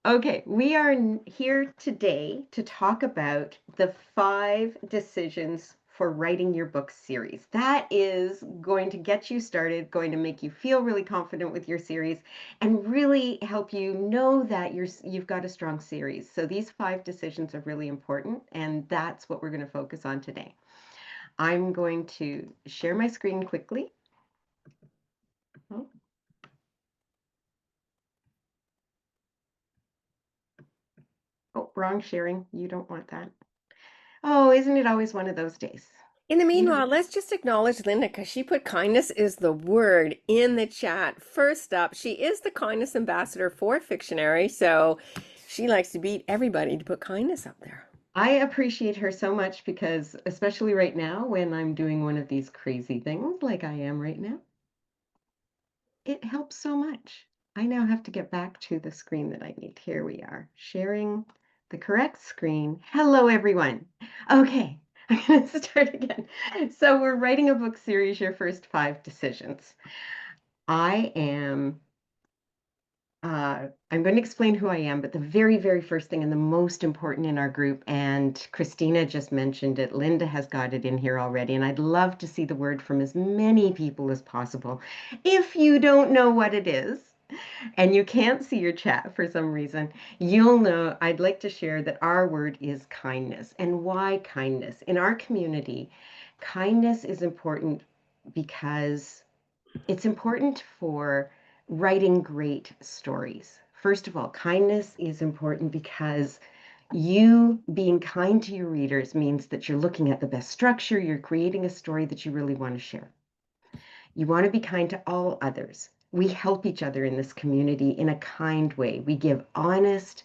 Okay, we are here today to talk about the 5 decisions for writing your book series. That is going to get you started, going to make you feel really confident with your series, and really help you know that you've got a strong series. So these 5 decisions are really important, and that's what we're going to focus on today. I'm going to share my screen quickly. Oh, oh, wrong sharing. You don't want that. Oh, isn't it always one of those days? In the You know, meanwhile, let's just acknowledge Linda because she put kindness is the word in the chat. First up, she is the kindness ambassador for Fictionary, so she likes to beat everybody to put kindness up there. I appreciate her so much because, especially right now, when I'm doing one of these crazy things like I am right now, it helps so much. I now have to get back to the screen that I need. Here we are, sharing the correct screen. Hello, everyone. Okay, I'm going to start again. So, we're writing a book series, Your First 5 Decisions. I am I'm going to explain who I am, but the very, very first thing and the most important in our group, and Christina just mentioned it, Linda has got it in here already, and I'd love to see the word from as many people as possible. If you don't know what it is, and you can't see your chat for some reason, you'll know I'd like to share that our word is kindness. And why kindness? In our community, kindness is important because it's important for writing great stories. First of all, kindness is important because you being kind to your readers means that you're looking at the best structure, you're creating a story that you really want to share. You want to be kind to all others. We help each other in this community in a kind way. We give honest,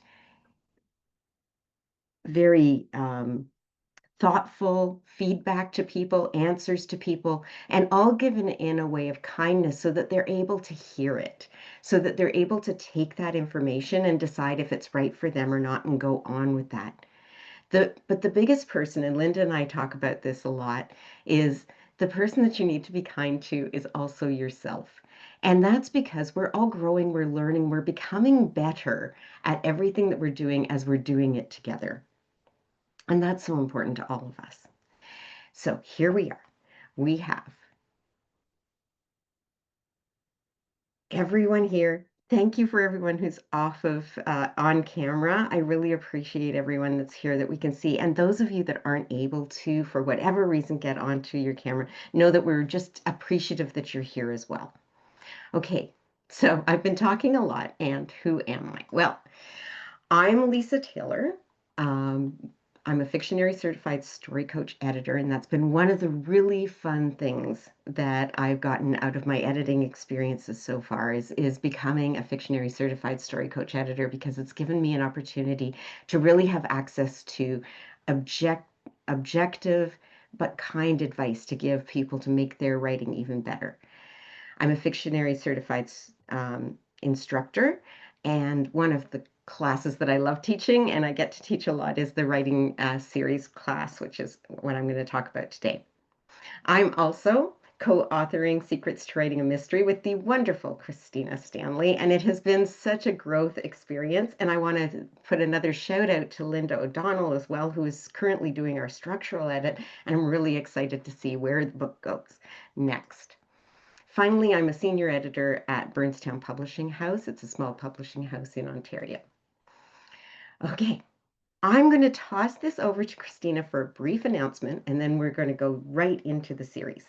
very thoughtful feedback to people, answers to people, and all given in a way of kindness so that they're able to hear it, so that they're able to take that information and decide if it's right for them or not and go on with that. But the biggest person, and Linda and I talk about this a lot, is the person that you need to be kind to is also yourself. And that's because we're all growing, we're learning, we're becoming better at everything that we're doing as we're doing it together. And that's so important to all of us. So here we are. We have everyone here. Thank you for everyone who's off of on camera. I really appreciate everyone that's here that we can see. And those of you that aren't able to, for whatever reason, get onto your camera, know that we're just appreciative that you're here as well. Okay, so I've been talking a lot, and who am I? Well, I'm Lisa Taylor. Um, I'm a Fictionary certified story coach editor, and that's been one of the really fun things that I've gotten out of my editing experiences so far is becoming a Fictionary certified story coach editor because it's given me an opportunity to really have access to object, objective but kind advice to give people to make their writing even better. I'm a Fictionary certified instructor, and one of the classes that I love teaching, and I get to teach a lot, is the writing series class, which is what I'm going to talk about today. I'm also co-authoring Secrets to Writing a Mystery with the wonderful Christina Stanley, and it has been such a growth experience. And I want to put another shout out to Linda O'Donnell as well, who is currently doing our structural edit, and I'm really excited to see where the book goes next. Finally, I'm a senior editor at Burnstown Publishing House. It's a small publishing house in Ontario. Okay, I'm going to toss this over to Christina for a brief announcement, and then we're going to go right into the series.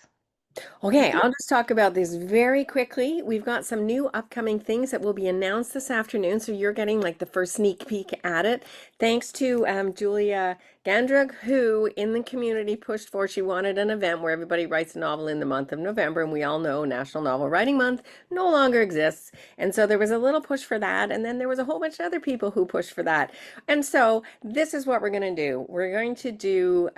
Okay, I'll just talk about this very quickly. We've got some new upcoming things that will be announced this afternoon, so you're getting like the first sneak peek at it. Thanks to Julia Gandrug, who in the community pushed for, she wanted an event where everybody writes a novel in the month of November, and we all know National Novel Writing Month no longer exists. And so there was a little push for that, and then there was a whole bunch of other people who pushed for that. And so this is what we're going to do. We're going to do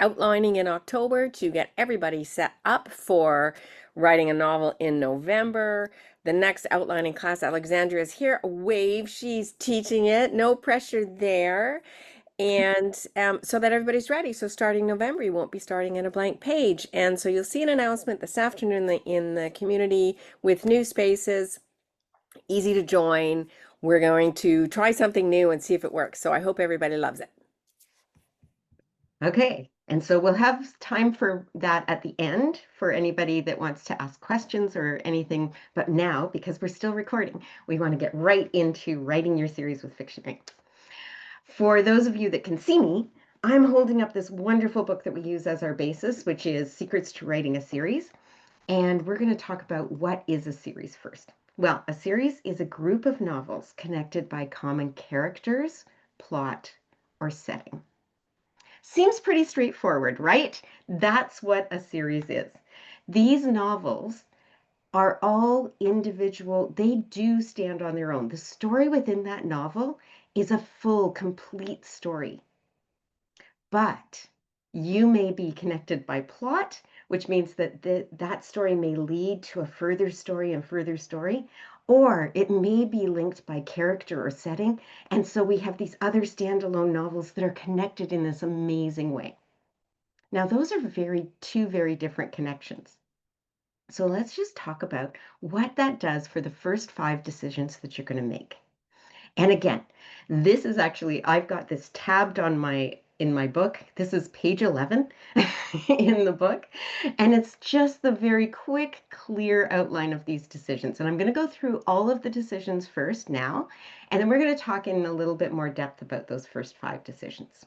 outlining in October to get everybody set up for writing a novel in November. The next outlining class, Alexandria is here. Wave, she's teaching it. No pressure there. And so that everybody's ready. So starting November, you won't be starting at a blank page. And so you'll see an announcement this afternoon in the community with new spaces, easy to join. we're going to try something new and see if it works. So I hope everybody loves it. Okay, and so we'll have time for that at the end for anybody that wants to ask questions or anything. But now, because we're still recording, we want to get right into writing your series with Fictionary. For those of you that can see me, I'm holding up this wonderful book that we use as our basis, which is Secrets to Writing a Series. And we're going to talk about what is a series first. Well, a series is a group of novels connected by common characters, plot, or setting. Seems pretty straightforward, right? That's what a series is. These novels are all individual, they do stand on their own. The story within that novel is a full, complete story. But you may be connected by plot, which means that that story may lead to a further story and further story, or it may be linked by character or setting. And so we have these other standalone novels that are connected in this amazing way. Now, those are two very different connections. So let's just talk about what that does for the first 5 decisions that you're going to make. And again, this is actually, I've got this tabbed on in my book. This is page 11 in the book. And it's just the very quick, clear outline of these decisions. And I'm going to go through all of the decisions first now, and then we're going to talk in a little bit more depth about those first 5 decisions.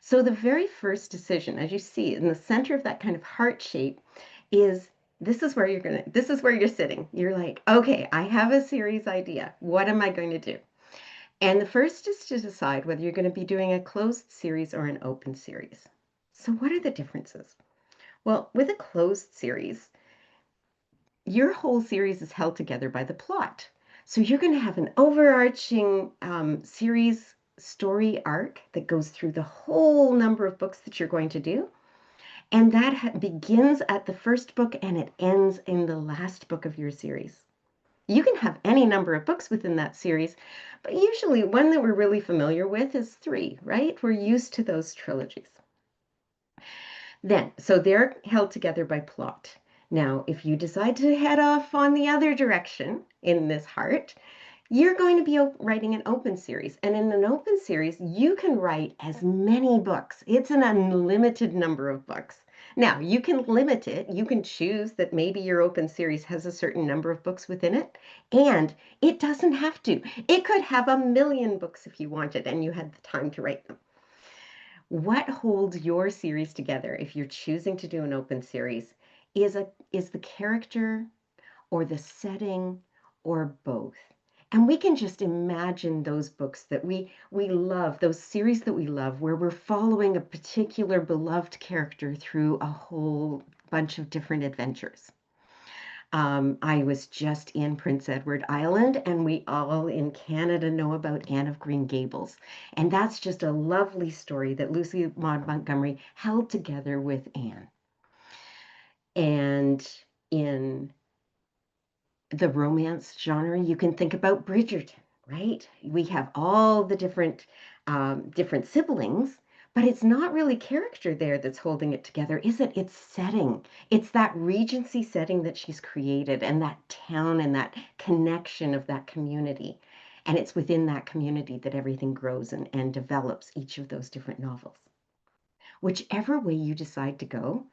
So the very first decision, as you see in the center of that kind of heart shape, is this is where you're sitting. You're like, okay, I have a series idea. What am I going to do? And the first is to decide whether you're going to be doing a closed series or an open series. So what are the differences? Well, with a closed series, your whole series is held together by the plot. So you're going to have an overarching series story arc that goes through the whole number of books that you're going to do. And that begins at the first book and it ends in the last book of your series. You can have any number of books within that series, but usually one that we're really familiar with is 3, right? We're used to those trilogies. So they're held together by plot. Now, if you decide to head off on the other direction in this heart, you're going to be writing an open series. And in an open series, you can write as many books. It's an unlimited number of books. Now, you can limit it. You can choose that maybe your open series has a certain number of books within it, and it doesn't have to. It could have 1,000,000 books if you wanted and you had the time to write them. What holds your series together if you're choosing to do an open series is the character or the setting or both. And we can just imagine those books that we love, those series that we love, where we're following a particular beloved character through a whole bunch of different adventures. I was just in Prince Edward Island, and we all in Canada know about Anne of Green Gables. And that's just a lovely story that Lucy Maud Montgomery held together with Anne. And in the romance genre, you can think about Bridgerton, right? We have all the different siblings, but it's not really character there that's holding it together, is it? It's setting. It's that Regency setting that she's created and that town and that connection of that community. And it's within that community that everything grows and develops each of those different novels. Whichever way you decide to go,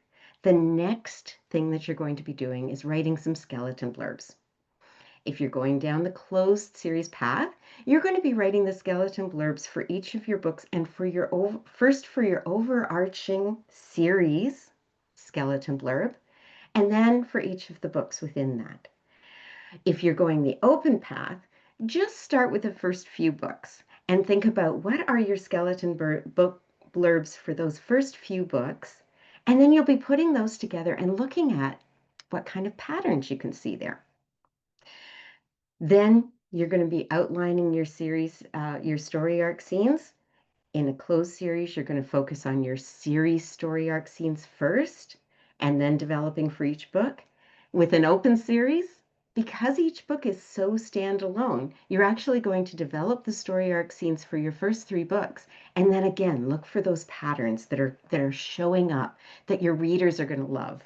the next thing that you're going to be doing is writing some skeleton blurbs. If you're going down the closed series path, you're going to be writing the skeleton blurbs for each of your books and for your overarching series skeleton blurb, and then for each of the books within that. If you're going the open path, just start with the first few books and think about what are your skeleton book blurbs for those first few books, and then you'll be putting those together and looking at what kind of patterns you can see there. Then you're going to be outlining your series, your story arc scenes. In a closed series, you're going to focus on your series story arc scenes first, and then developing for each book. With an open series, because each book is so standalone, you're actually going to develop the story arc scenes for your first 3 books, and then again, look for those patterns that are showing up that your readers are going to love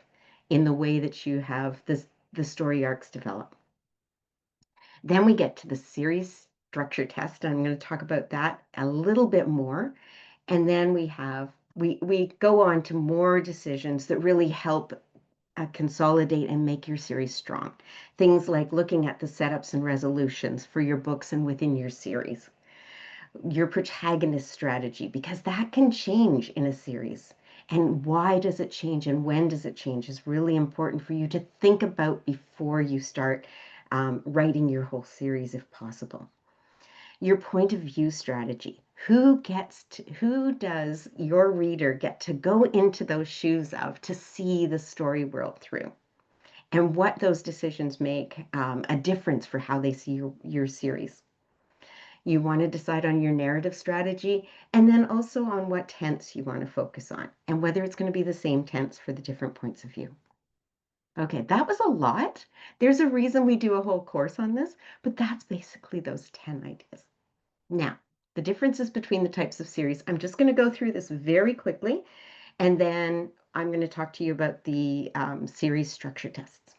in the way that you have the story arcs develop. Then we get to the series structure test. I'm going to talk about that a little bit more. And then we go on to more decisions that really help consolidate and make your series strong. Things like looking at the setups and resolutions for your books and within your series, your protagonist strategy, because that can change in a series. And why does it change and when does it change is really important for you to think about before you start writing your whole series if possible. Your point of view strategy. Who does your reader get to go into those shoes of to see the story world through? And what those decisions make a difference for how they see your series. You want to decide on your narrative strategy and then also on what tense you want to focus on and whether it's going to be the same tense for the different points of view. Okay, that was a lot. There's a reason we do a whole course on this, but that's basically those 10 ideas. Now, the differences between the types of series, I'm just going to go through this very quickly, and then I'm going to talk to you about the series structure tests.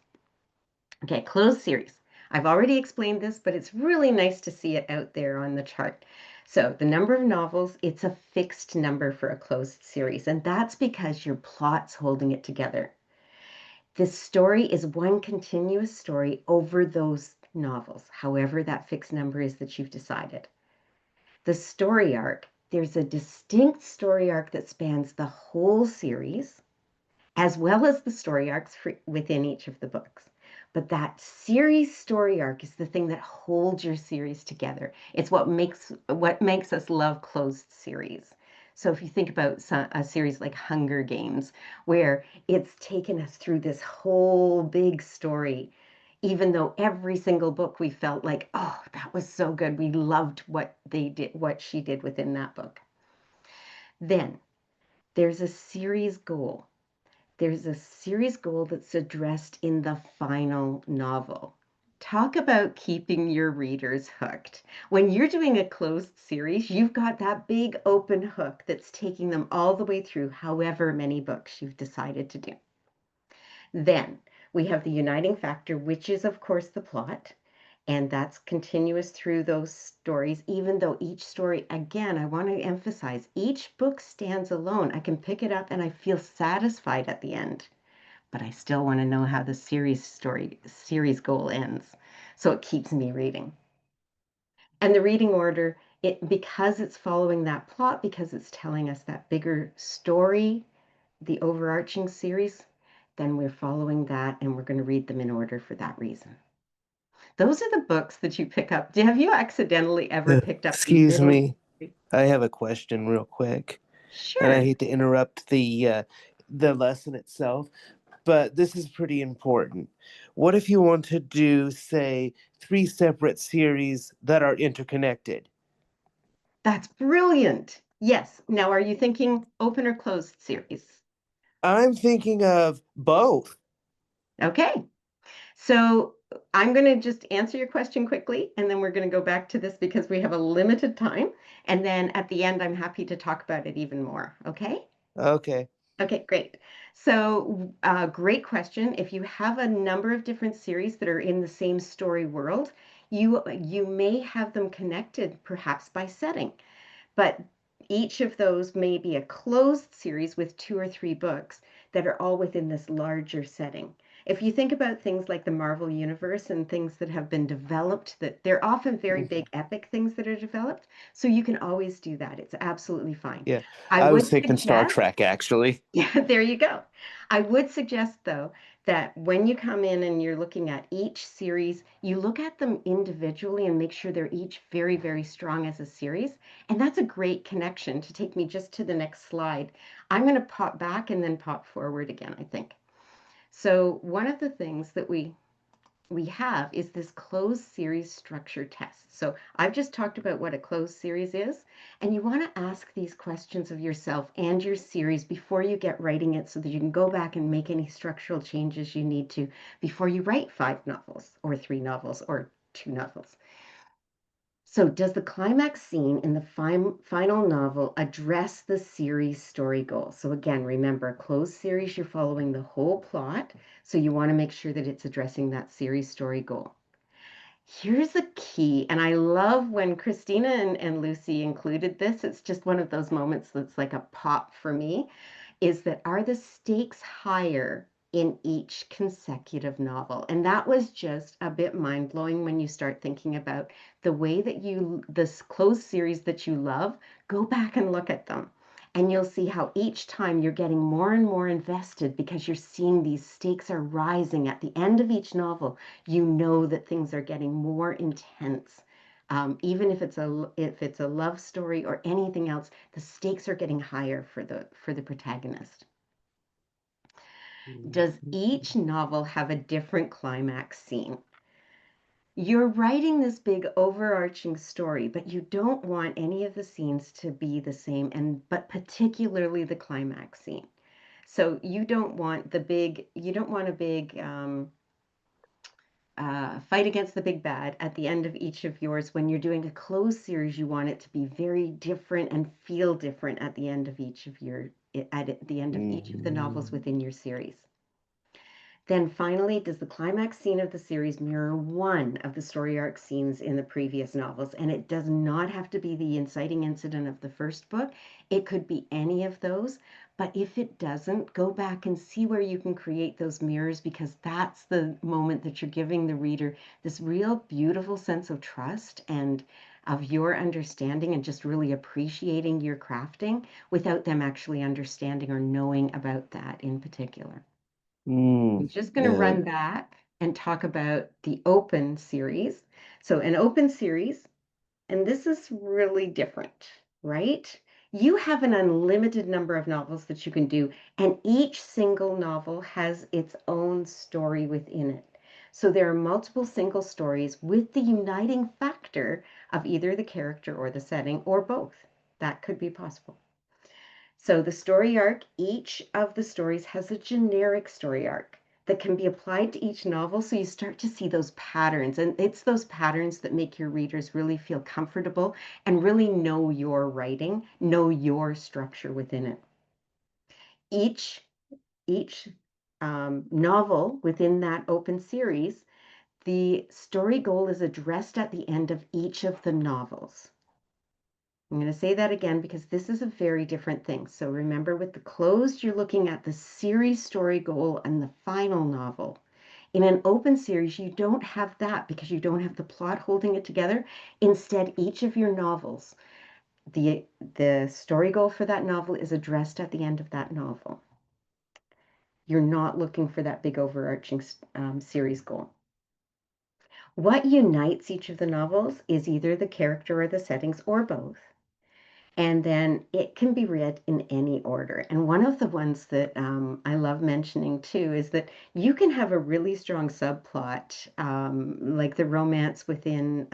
Okay, closed series. I've already explained this, but it's really nice to see it out there on the chart. So the number of novels, it's a fixed number for a closed series, and that's because your plot's holding it together. This story is one continuous story over those novels, however that fixed number is that you've decided. The story arc, there's a distinct story arc that spans the whole series, as well as the story arcs within each of the books. But that series story arc is the thing that holds your series together. It's what makes us love closed series. So if you think about a series like Hunger Games, where it's taken us through this whole big story, even though every single book we felt like, oh, that was so good. We loved what they did, what she did within that book. Then there's a series goal. There's a series goal that's addressed in the final novel. Talk about keeping your readers hooked. When you're doing a closed series, you've got that big open hook that's taking them all the way through however many books you've decided to do. Then we have the uniting factor, which is, of course, the plot. And that's continuous through those stories, even though each story, again, I want to emphasize, each book stands alone. I can pick it up and I feel satisfied at the end, but I still want to know how the series goal ends. So it keeps me reading. And the reading order, because it's following that plot, because it's telling us that bigger story, the overarching series, then we're following that and we're going to read them in order for that reason. Those are the books that you pick up. Have you accidentally ever picked up the Excuse middle? me. I have a question real quick, and I Sure. hate to interrupt the lesson itself, but this is pretty important. What if you want to do, say, three separate series that are interconnected? That's brilliant. Yes. Now, are you thinking open or closed series? I'm thinking of both. Okay. So I'm going to just answer your question quickly, and then we're going to go back to this because we have a limited time. And then at the end, I'm happy to talk about it even more. Okay? Okay. Okay, great. So, great question. If you have a number of different series that are in the same story world, you may have them connected perhaps by setting, but each of those may be a closed series with 2 or 3 books that are all within this larger setting. If you think about things like the Marvel Universe and things that have been developed, that they're often very big epic things that are developed, so you can always do that. It's absolutely fine. Yeah. I I was would thinking Star suggest, Trek, actually. yeah, there you go. I would suggest, though, that when you come in and you're looking at each series, you look at them individually and make sure they're each very, very strong as a series. And that's a great connection to take me just to the next slide. I'm going to pop back and then pop forward again, I think. So one of the things that we have is this closed series structure test. So I've just talked about what a closed series is, and you want to ask these questions of yourself and your series before you get writing it so that you can go back and make any structural changes you need to before you write 5 novels or 3 novels or 2 novels. So does the climax scene in the final novel address the series story goal? So again, remember, a closed series, you're following the whole plot, so you want to make sure that it's addressing that series story goal. Here's the key, and I love when Christina and Lucy included this. It's just one of those moments that's like a pop for me, is that are the stakes higher in each consecutive novel? And that was just a bit mind-blowing when you start thinking about the way that this closed series that you love, go back and look at them. And you'll see how each time you're getting more and more invested because you're seeing these stakes are rising at the end of each novel. You know that things are getting more intense. Even if it's a love story or anything else, the stakes are getting higher for the protagonist. Does each novel have a different climax scene? You're writing this big overarching story, but you don't want any of the scenes to be the same, and but particularly the climax scene. So you don't want a big fight against the big bad at the end of each of yours. When you're doing a closed series, you want it to be very different and feel different at the end of at the end of each of the novels Mm. within your series. Then finally, does the climax scene of the series mirror one of the story arc scenes in the previous novels? And it does not have to be the inciting incident of the first book. It could be any of those. But if it doesn't, go back and see where you can create those mirrors, because that's the moment that you're giving the reader this real beautiful sense of trust and of your understanding and just really appreciating your crafting without them actually understanding or knowing about that in particular. I'm just going to Yeah. run back and talk about the open series. So, an open series, and this is really different, right? You have an unlimited number of novels that you can do, and each single novel has its own story within it. So, there are multiple single stories with the uniting factor of either the character or the setting or both. That could be possible. So the story arc, each of the stories has a generic story arc that can be applied to each novel. So you start to see those patterns, and it's those patterns that make your readers really feel comfortable and really know your writing, know your structure within it. Each novel within that open series, the story goal is addressed at the end of each of the novels. I'm going to say that again because this is a very different thing. So remember, with the closed, you're looking at the series story goal and the final novel. In an open series, you don't have that because you don't have the plot holding it together. Instead, each of your novels, the story goal for that novel is addressed at the end of that novel. You're not looking for that big overarching series goal. What unites each of the novels is either the character or the settings or both. And then it can be read in any order. And one of the ones that I love mentioning too is that you can have a really strong subplot, like the romance within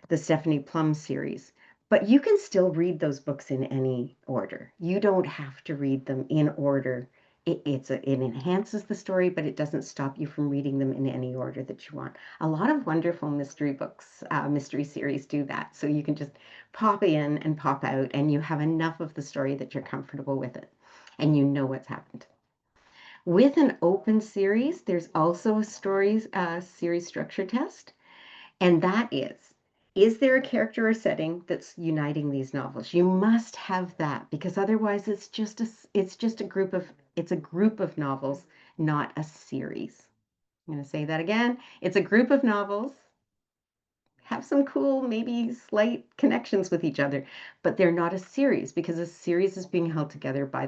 the Stephanie Plum series. But you can still read those books in any order. You don't have to read them in order. It enhances the story, but it doesn't stop you from reading them in any order that you want. A lot of wonderful mystery books, mystery series do that. So you can just pop in and pop out, and you have enough of the story that you're comfortable with it, and you know what's happened. With an open series, there's also a series structure test. And that is there a character or setting that's uniting these novels? You must have that, because otherwise it's a group of novels, not a series. I'm going to say that again. It's a group of novels, have some cool, maybe slight connections with each other, but they're not a series, because a series is being held together by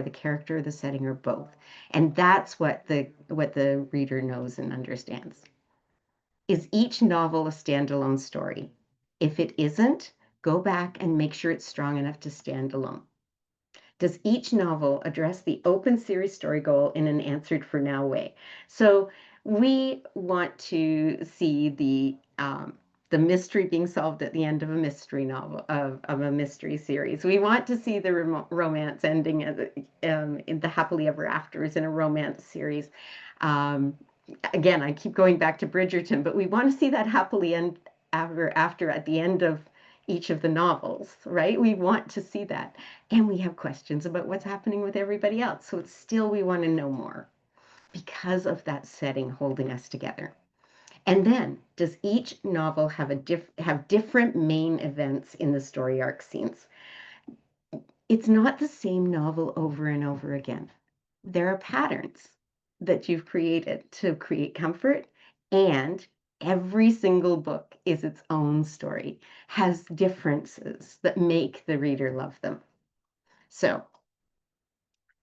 the character, the setting, or both. And that's what the reader knows and understands. Is each novel a standalone story? If it isn't, go back and make sure it's strong enough to stand alone. Does each novel address the open series story goal in an answered for now way? So we want to see the mystery being solved at the end of a mystery novel of a mystery series. We want to see the romance ending in the happily ever afters in a romance series. Um, Again, I keep going back to Bridgerton, but we want to see that happily end ever after at the end of each of the novels, right? We want to see that. And we have questions about what's happening with everybody else. So it's still, we want to know more because of that setting holding us together. And then, does each novel have have different main events in the story arc scenes? It's not the same novel over and over again. There are patterns that you've created to create comfort, and every single book is its own story, has differences that make the reader love them. So,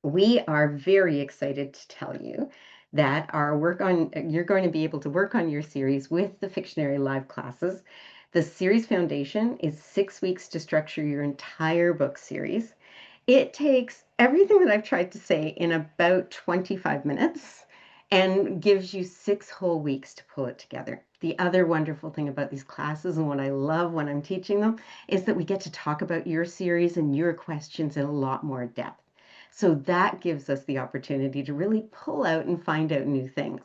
we are very excited to tell you that you're going to be able to work on your series with the Fictionary live classes. The series foundation is 6 weeks to structure your entire book series. It takes everything that I've tried to say in about 25 minutes and gives you 6 whole weeks to pull it together. The other wonderful thing about these classes and what I love when I'm teaching them is that we get to talk about your series and your questions in a lot more depth. So that gives us the opportunity to really pull out and find out new things.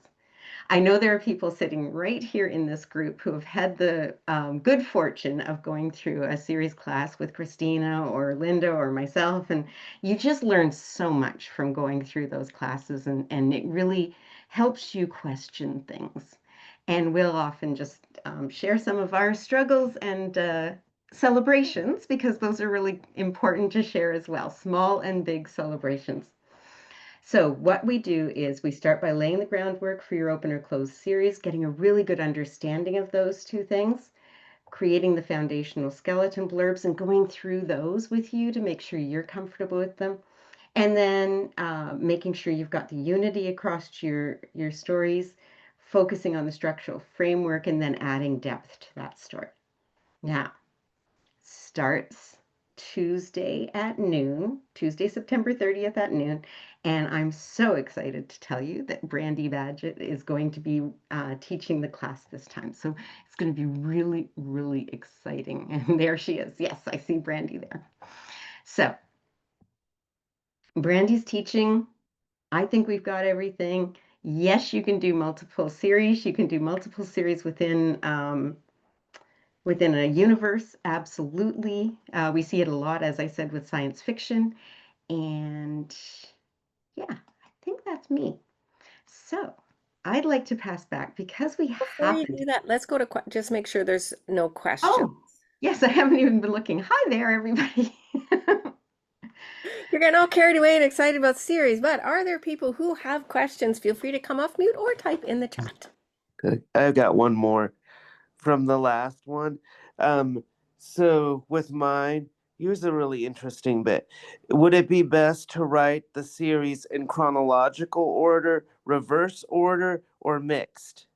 I know there are people sitting right here in this group who have had the good fortune of going through a series class with Christina or Linda or myself, and you just learn so much from going through those classes, and it really helps you question things. And we'll often just share some of our struggles and celebrations, because those are really important to share as well, small and big celebrations. So what we do is we start by laying the groundwork for your open or closed series, getting a really good understanding of those two things, creating the foundational skeleton blurbs and going through those with you to make sure you're comfortable with them. And then making sure you've got the unity across your stories, focusing on the structural framework, and then adding depth to that story. Now, starts Tuesday at noon, Tuesday, September 30th at noon. And I'm so excited to tell you that Brandy Badgett is going to be teaching the class this time. So it's going to be really, really exciting. And there she is. Yes, I see Brandy there. So Brandy's teaching. I think we've got everything. Yes, you can do multiple series. You can do multiple series within a universe, absolutely. We see it a lot, as I said, with science fiction. And yeah, I think that's me. So I'd like to pass back because we Before you haven't. do that, let's go to just make sure there's no questions. Oh, yes, I haven't even been looking. Hi there, everybody. You're getting all carried away and excited about the series, but are there people who have questions? Feel free to come off mute or type in the chat. Good. I've got one more from the last one. Um, so with mine, here's a really interesting bit. Would it be best to write the series in chronological order, reverse order, or mixed?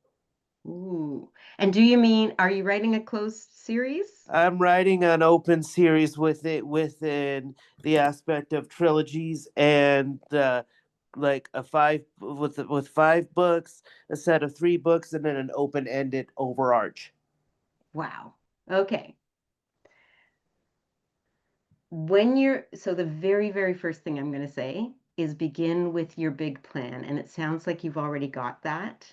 Ooh. And do you mean, are you writing a closed series? I'm writing an open series with it within the aspect of trilogies and like a five with 5 books, a set of 3 books, and then an open-ended overarch. Wow. Okay. So the very, very first thing I'm going to say is begin with your big plan. And it sounds like you've already got that.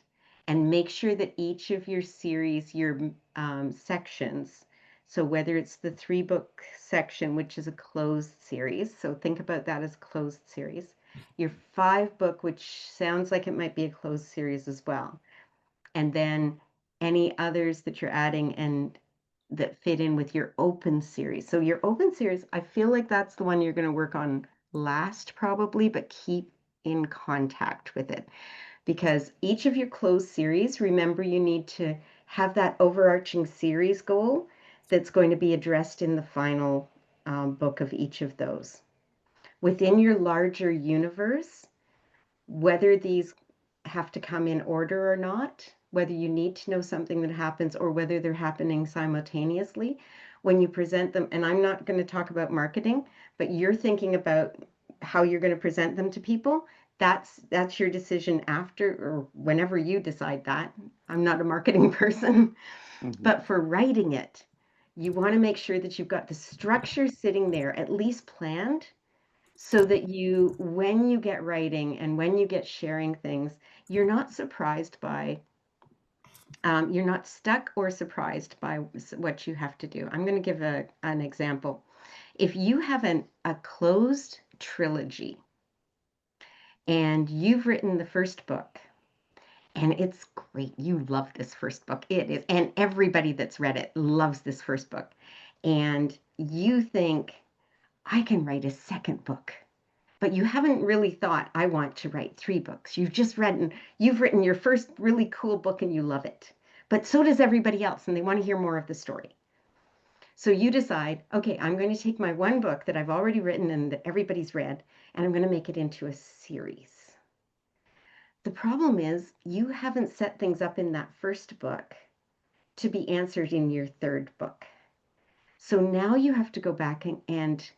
And make sure that each of your series, your sections, so whether it's the 3 book section, which is a closed series, so think about that as a closed series, your 5 book, which sounds like it might be a closed series as well, and then any others that you're adding and that fit in with your open series. So your open series, I feel like that's the one you're going to work on last probably, but keep in contact with it, because each of your closed series, remember, you need to have that overarching series goal that's going to be addressed in the final book of each of those. Within your larger universe, whether these have to come in order or not, whether you need to know something that happens or whether they're happening simultaneously when you present them. And I'm not going to talk about marketing, but you're thinking about how you're going to present them to people. That's your decision after or whenever you decide that. I'm not a marketing person, Mhm. but for writing it, you want to make sure that you've got the structure sitting there at least planned, so that you, when you get writing and when you get sharing things, you're not surprised by, you're not stuck or surprised by what you have to do. I'm going to give an example. If you have a closed trilogy and you've written the first book And it's great. You love this first book. It is, and everybody that's read it loves this first book. And you think, I can write a second book. But you haven't really thought, I want to write 3 books. You've written your first really cool book and you love it. But so does everybody else, and they want to hear more of the story. So you decide, okay, I'm going to take my one book that I've already written and that everybody's read, and I'm going to make it into a series. The problem is you haven't set things up in that first book to be answered in your third book. So now you have to go back and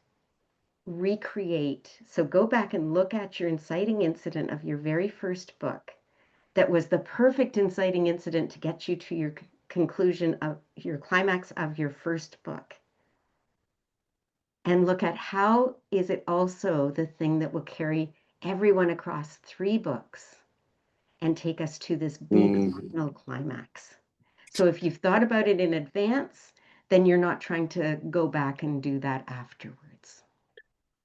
recreate. So go back and look at your inciting incident of your very first book that was the perfect inciting incident to get you to your conclusion of your climax of your first book. And look at how is it also the thing that will carry everyone across 3 books and take us to this big final climax. So if you've thought about it in advance, then you're not trying to go back and do that afterwards.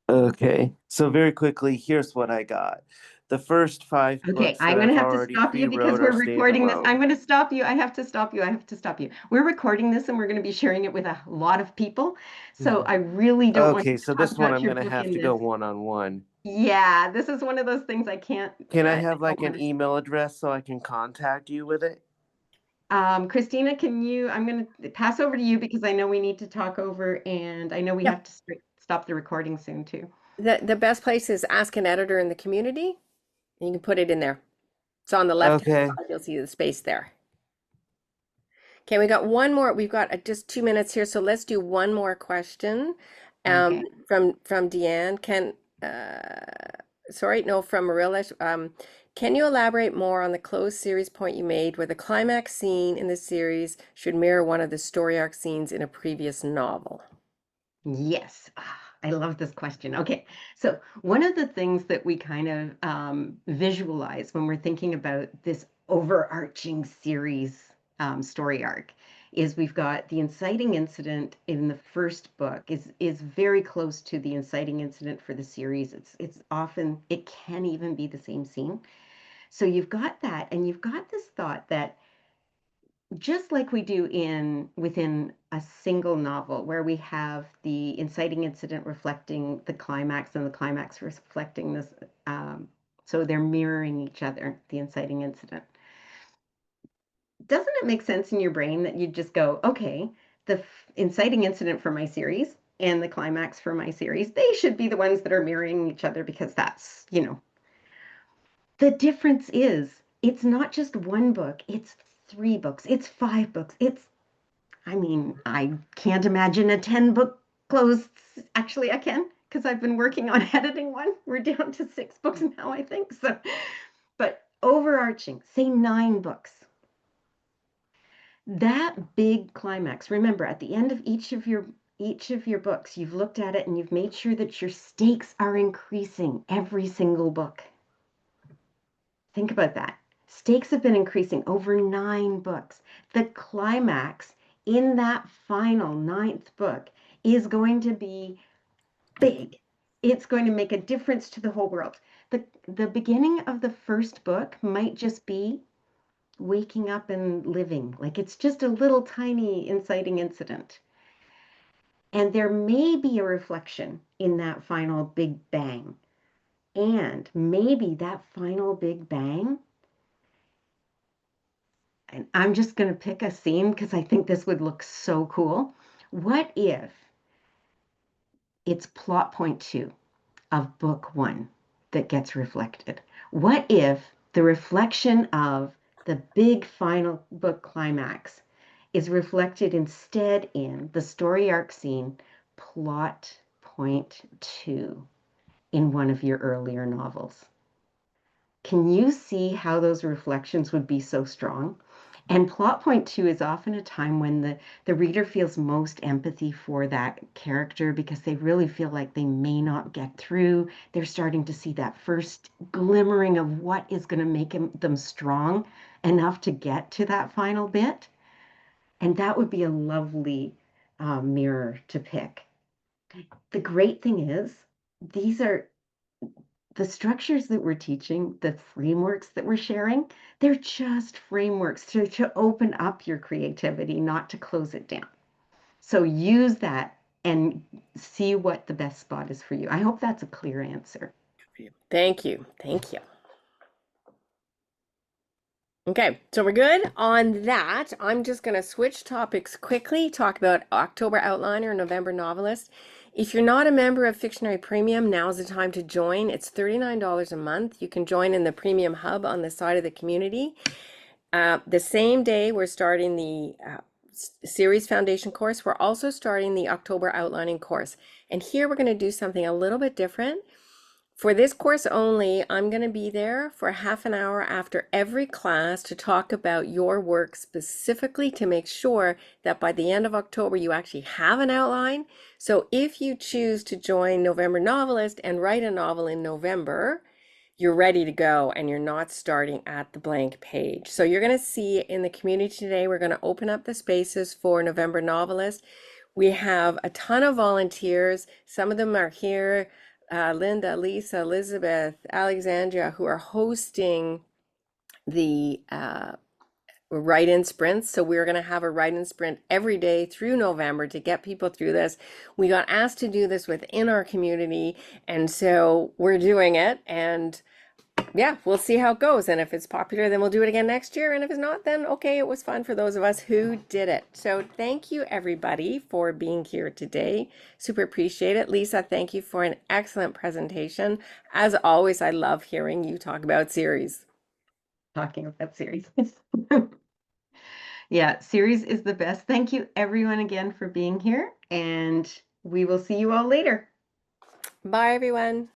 Okay, so very quickly, here's what I got. The first 5 Okay, books that I'm going to I've have to already stop you because pre-wrote are we're recording this. I'm standalone. going to stop you. I have to stop you. I have to stop you. We're recording this and we're going to be sharing it with a lot of people. So I really don't want Okay, you to so talk this one about I'm your gonna book have in to this. go one-on-one. Yeah, this is one of those things I can't, Can I I have don't like want an to. email address so I can contact you with it? Christina, I'm going to pass over to you because I know we need to talk over and I know we Yep. have to stop the recording soon too. The best place is ask an editor in the community, and you can put it in there. It's on the left hand Okay. side. You'll see the space there. Okay, we got one more. We've got just 2 minutes here, so let's do one more question. Okay. From Deanne. Sorry, no, from Marilla. Can you elaborate more on the closed series point you made, where the climax scene in the series should mirror one of the story arc scenes in a previous novel? Yes, I love this question. Okay, so one of the things that we kind of visualize when we're thinking about this overarching series story arc is we've got the inciting incident in the first book is very close to the inciting incident for the series. It's often it can even be the same scene. So you've got that, and you've got this thought that just like we do in within a single novel where we have the inciting incident reflecting the climax and the climax reflecting this so they're mirroring each other, the inciting incident. Doesn't it make sense in your brain that you just go, okay, the inciting incident for my series and the climax for my series, they should be the ones that are mirroring each other because that's, the difference is it's not just one book, it's 3 books, it's 5 books, I can't imagine a 10-book closed. Actually, I can because I've been working on editing one. We're down to 6 books now, I think. So, but overarching, say 9 books. That big climax. Remember, at the end of each of your books, you've looked at it and you've made sure that your stakes are increasing every single book. Think about that. Stakes have been increasing over 9 books. The climax in that final 9th book is going to be big. It's going to make a difference to the whole world. The beginning of the first book might just be waking up and living. Like it's just a little tiny inciting incident. And there may be a reflection in that final big bang. And maybe that final big bang, and I'm just going to pick a scene because I think this would look so cool. What if it's plot point 2 of book 1 that gets reflected? What if the reflection of the big final book climax is reflected instead in the story arc scene, plot point 2 in one of your earlier novels? Can you see how those reflections would be so strong? And plot point 2 is often a time when the reader feels most empathy for that character because they really feel like they may not get through. They're starting to see that first glimmering of what is going to make them strong enough to get to that final bit. And that would be a lovely mirror to pick. The great thing is, these are the structures that we're teaching, the frameworks that we're sharing, they're just frameworks to open up your creativity, not to close it down. So use that and see what the best spot is for you. I hope that's a clear answer. Thank you. Thank you. Okay, so we're good on that. I'm just going to switch topics quickly, talk about October Outliner, November Novelist. If you're not a member of Fictionary Premium, now's the time to join. It's $39 a month. You can join in the Premium Hub on the side of the community. The same day we're starting the Series Foundation course, we're also starting the October Outlining course. And here we're going to do something a little bit different. For this course only, I'm going to be there for half an hour after every class to talk about your work specifically to make sure that by the end of October you actually have an outline. So if you choose to join November Novelist and write a novel in November, you're ready to go and you're not starting at the blank page. So you're going to see in the community today, we're going to open up the spaces for November Novelist. We have a ton of volunteers. Some of them are here. Linda, Lisa, Elizabeth, Alexandria, who are hosting the write-in sprints. So we're going to have a write-in sprint every day through November to get people through this. We got asked to do this within our community, and so we're doing it. And yeah, we'll see how it goes. And if it's popular, then we'll do it again next year. And if it's not, then okay, it was fun for those of us who did it. So thank you everybody for being here today. Super appreciate it. Lisa, thank you for an excellent presentation. As always, I love hearing you talk about series. Talking about series. Yeah, series is the best. Thank you everyone again for being here, and we will see you all later. Bye, everyone.